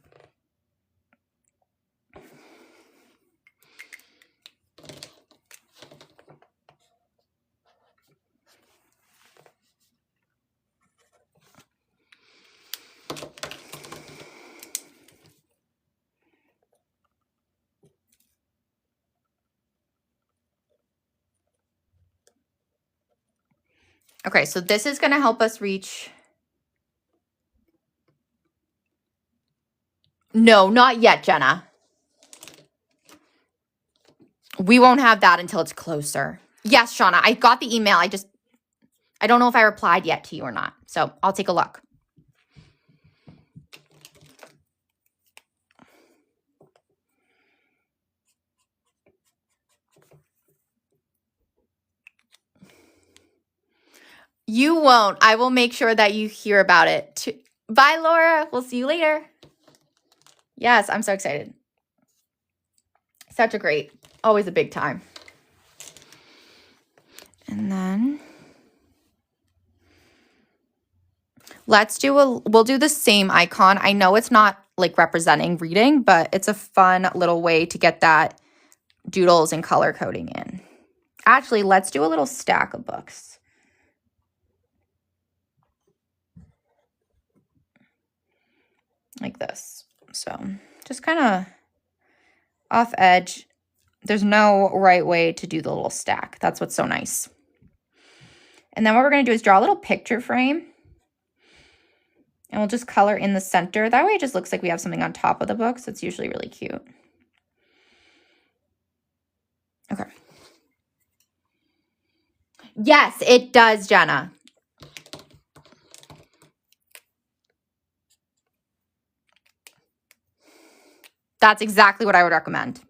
Okay, so this is going to help us reach. No, not yet, Jenna. We won't have that until it's closer. Yes, Shauna, I got the email. I don't know if I replied yet to you or not. So I'll take a look. You won't. I will make sure that you hear about it. Bye, Laura. We'll see you later. Yes, I'm so excited. Such a great, always a big time. And then we'll do the same icon. I know it's not like representing reading, but it's a fun little way to get that doodles and color coding in. Actually, let's do a little stack of books. Like this. So just kind of off edge. There's no right way to do the little stack. That's what's so nice. And then what we're going to do is draw a little picture frame. And we'll just color in the center. That way it just looks like we have something on top of the book. So it's usually really cute. Okay. Yes, it does, Jenna. That's exactly what I would recommend.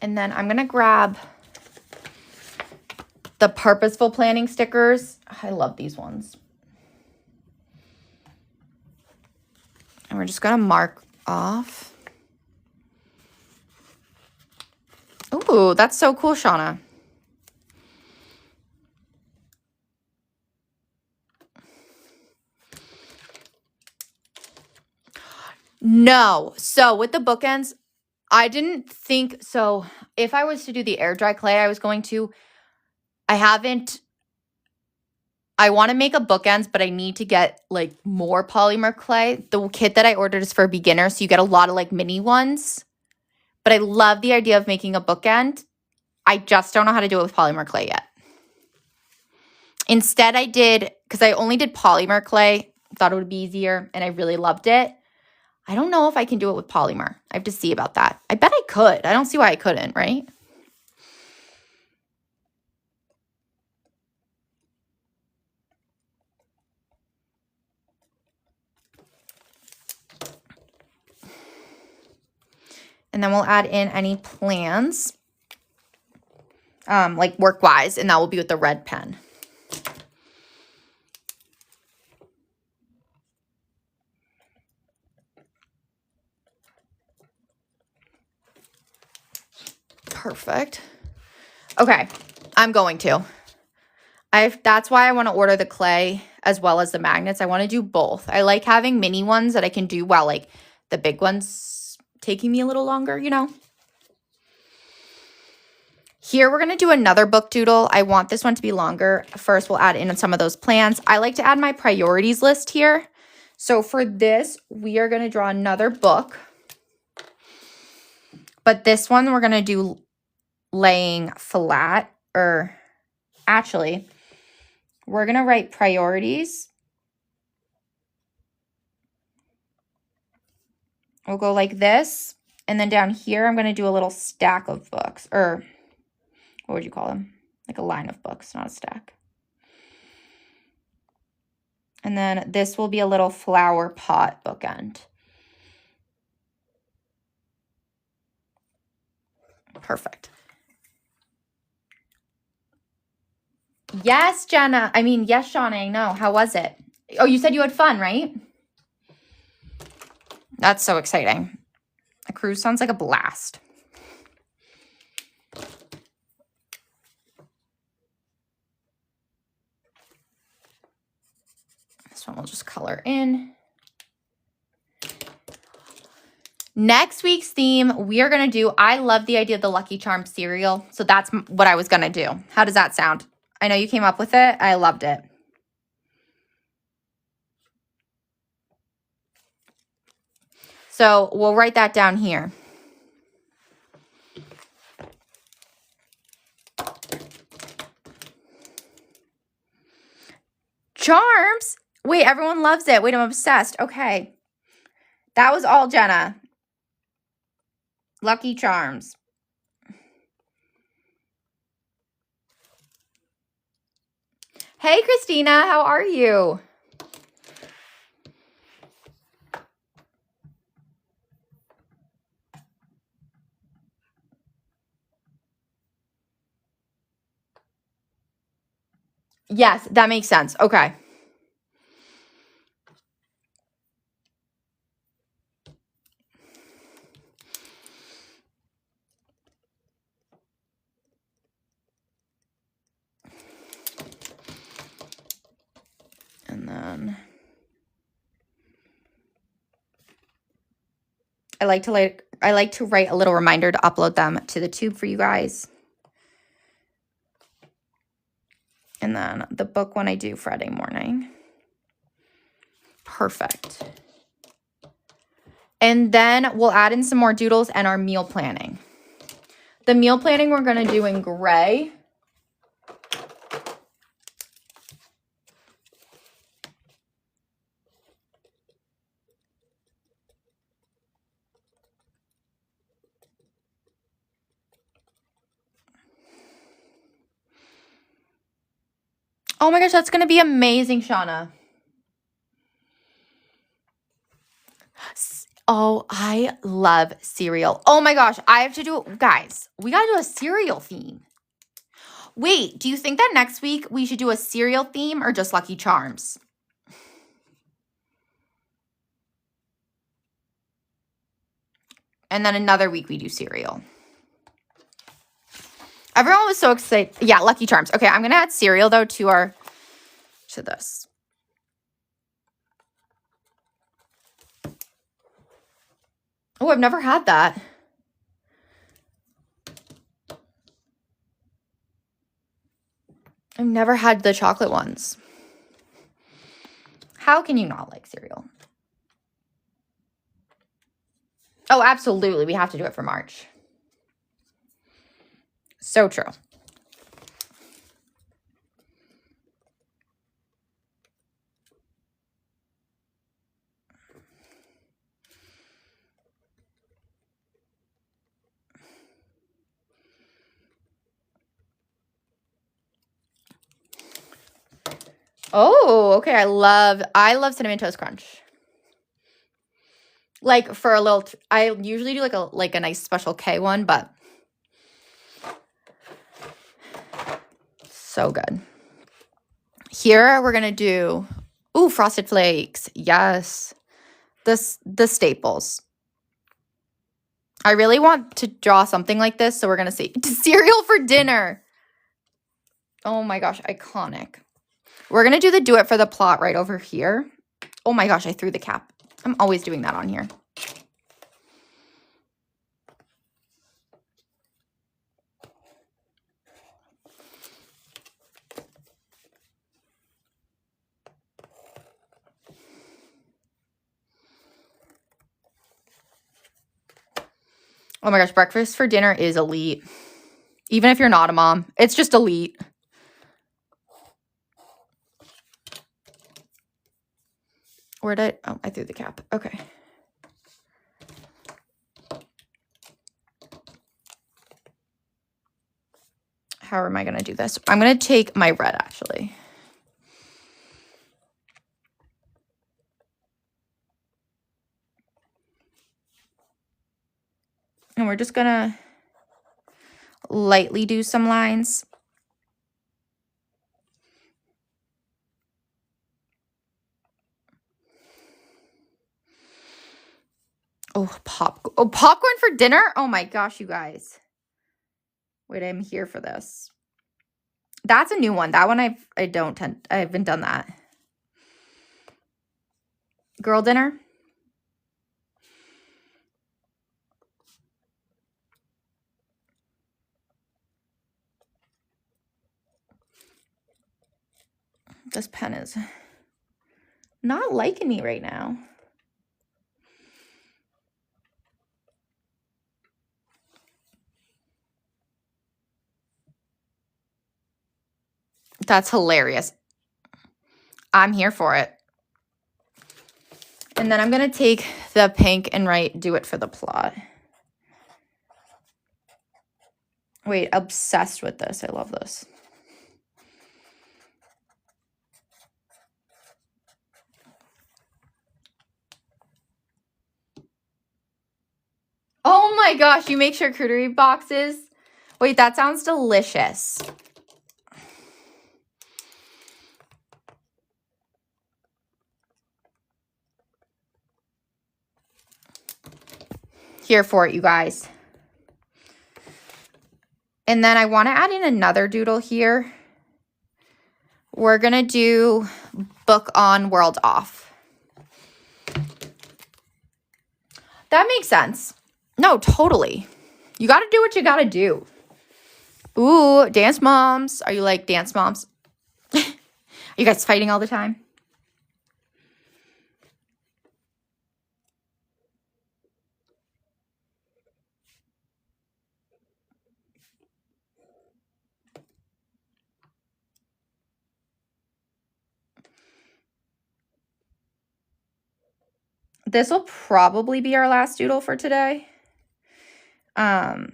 And then I'm going to grab the purposeful planning stickers. I love these ones. And we're just going to mark off. Ooh, that's so cool, Shauna. No. So with the bookends, I didn't think, so if I was to do the air dry clay, I want to make a bookends, but I need to get like more polymer clay. The kit that I ordered is for beginners, so you get a lot of like mini ones. But I love the idea of making a bookend. I just don't know how to do it with polymer clay yet. Instead, I did, because I only did polymer clay, thought it would be easier, and I really loved it. I don't know if I can do it with polymer. I have to see about that. I bet I could. I don't see why I couldn't, right? And then we'll add in any plans, like work-wise, and that will be with the red pen. Perfect. Okay, I'm going to. That's why I want to order the clay as well as the magnets. I want to do both. I like having mini ones that I can do while like the big ones taking me a little longer, you know. Here, we're going to do another book doodle. I want this one to be longer. First, we'll add in some of those plans. I like to add my priorities list here. So for this, we are going to draw another book. But this one, we're going to do laying flat, or actually, we're going to write priorities. We'll go like this. And then down here, I'm going to do a little stack of books, or what would you call them? Like a line of books, not a stack. And then this will be a little flower pot bookend. Perfect. Yes, Jenna. I mean, yes, Shauna, I know. How was it? Oh, you said you had fun, right? That's so exciting. A cruise sounds like a blast. This one we'll just color in. Next week's theme, we are going to do, I love the idea of the Lucky Charms cereal. So that's what I was going to do. How does that sound? I know you came up with it. I loved it. So we'll write that down here. Charms? Wait, everyone loves it. Wait, I'm obsessed. Okay. That was all, Jenna. Lucky Charms. Hey, Christina. How are you? Yes, that makes sense. Okay. And then I like to write a little reminder to upload them to the tube for you guys. And then the book one I do Friday morning. Perfect. And then we'll add in some more doodles and our meal planning. The meal planning we're going to do in gray. Oh my gosh, that's going to be amazing, Shauna. Oh, I love cereal. Oh my gosh, I have to do, guys, we got to do a cereal theme. Wait, do you think that next week we should do a cereal theme or just Lucky Charms? And then another week we do cereal. Everyone was so excited. Yeah, Lucky Charms. Okay, I'm going to add cereal, though, to this. Oh, I've never had that. I've never had the chocolate ones. How can you not like cereal? Oh, absolutely. We have to do it for March. So true. Oh, okay. I love Cinnamon Toast Crunch. Like for a little, I usually do like a nice Special K one, but so good. Here we're gonna do, ooh, Frosted Flakes. Yes, the staples. I really want to draw something like this, so we're gonna see cereal for dinner. Oh my gosh, iconic. We're going to do the do it for the plot right over here. Oh my gosh, I threw the cap. I'm always doing that on here. Oh my gosh, breakfast for dinner is elite. Even if you're not a mom, it's just elite. Where did I? Oh, I threw the cap. Okay. How am I going to do this? I'm going to take my red, actually. And we're just going to lightly do some lines. Oh, popcorn for dinner? Oh my gosh, you guys. Wait, I'm here for this. That's a new one. That one I haven't done that. Girl dinner? This pen is not liking me right now. That's hilarious. I'm here for it. And then I'm going to take the pink and write do it for the plot. Wait, obsessed with this. I love this. Oh my gosh, you make charcuterie boxes? Wait, that sounds delicious. Here for it, you guys. And then I want to add in another doodle here. We're going to do book on, world off. That makes sense. No, totally. You got to do what you got to do. Ooh, dance moms. Are you like dance moms? Are you guys fighting all the time? This will probably be our last doodle for today. And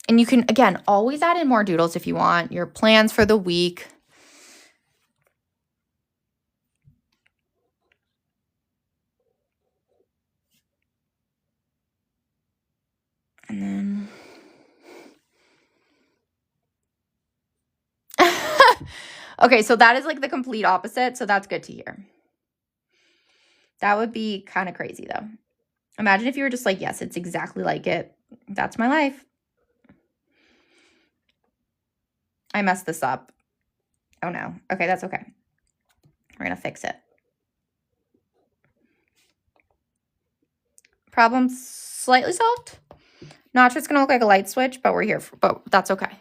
you can, again, always add in more doodles if you want. Your plans for the week. And then... Okay, so that is like the complete opposite. So that's good to hear. That would be kind of crazy, though. Imagine if you were just like, yes, it's exactly like it. That's my life. I messed this up. Oh, no. Okay, that's okay. We're going to fix it. Problem slightly solved. Not sure it's going to look like a light switch, but we're here for, but that's okay.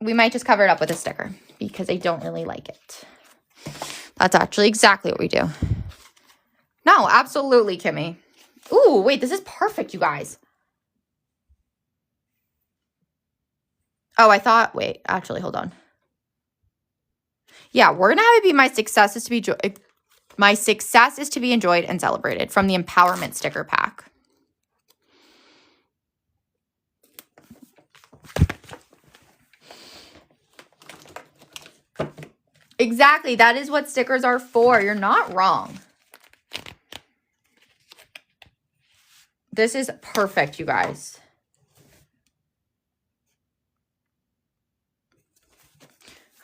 We might just cover it up with a sticker because I don't really like it. That's actually exactly what we do. No, absolutely, Kimmy. Ooh, wait, this is perfect, you guys. Oh, I thought, wait, actually, hold on. Yeah, we're going to have it be my success is to be enjoyed and celebrated from the empowerment sticker pack. Exactly. That is what stickers are for. You're not wrong. This is perfect, you guys.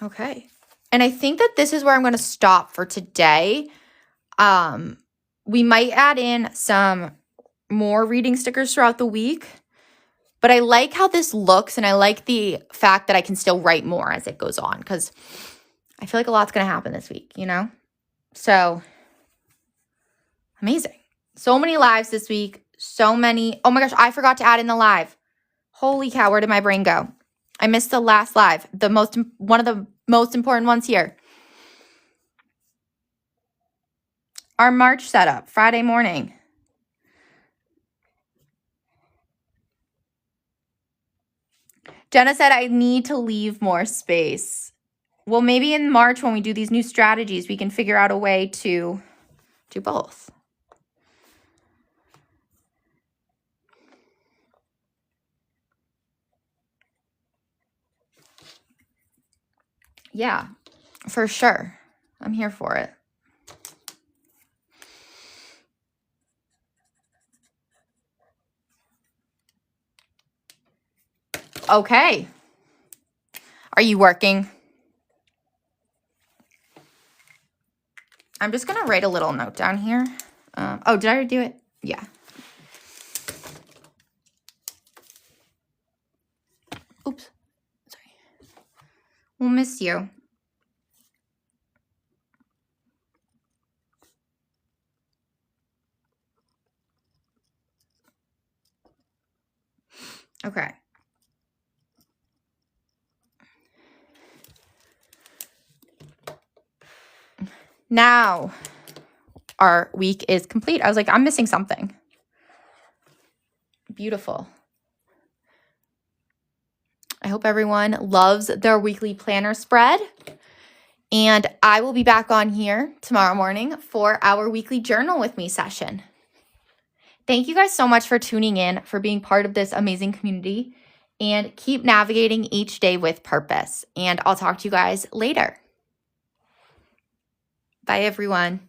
Okay. And I think that this is where I'm going to stop for today. We might add in some more reading stickers throughout the week. But I like how this looks, and I like the fact that I can still write more as it goes on, because I feel like a lot's going to happen this week, you know? So, amazing. So many lives this week. So many. Oh my gosh, I forgot to add in the live. Holy cow, where did my brain go? I missed the last live. One of the most important ones here. Our March setup, Friday morning. Jenna said, I need to leave more space. Well, maybe in March when we do these new strategies, we can figure out a way to do both. Yeah, for sure. I'm here for it. Okay. Are you working? I'm just going to write a little note down here. Oh, did I already do it? Yeah. Oops. Sorry. We'll miss you. Okay. Now our week is complete. I was like, I'm missing something. Beautiful. I hope everyone loves their weekly planner spread. And I will be back on here tomorrow morning for our weekly journal with me session. Thank you guys so much for tuning in, for being part of this amazing community, and keep navigating each day with purpose. And I'll talk to you guys later. Bye, everyone.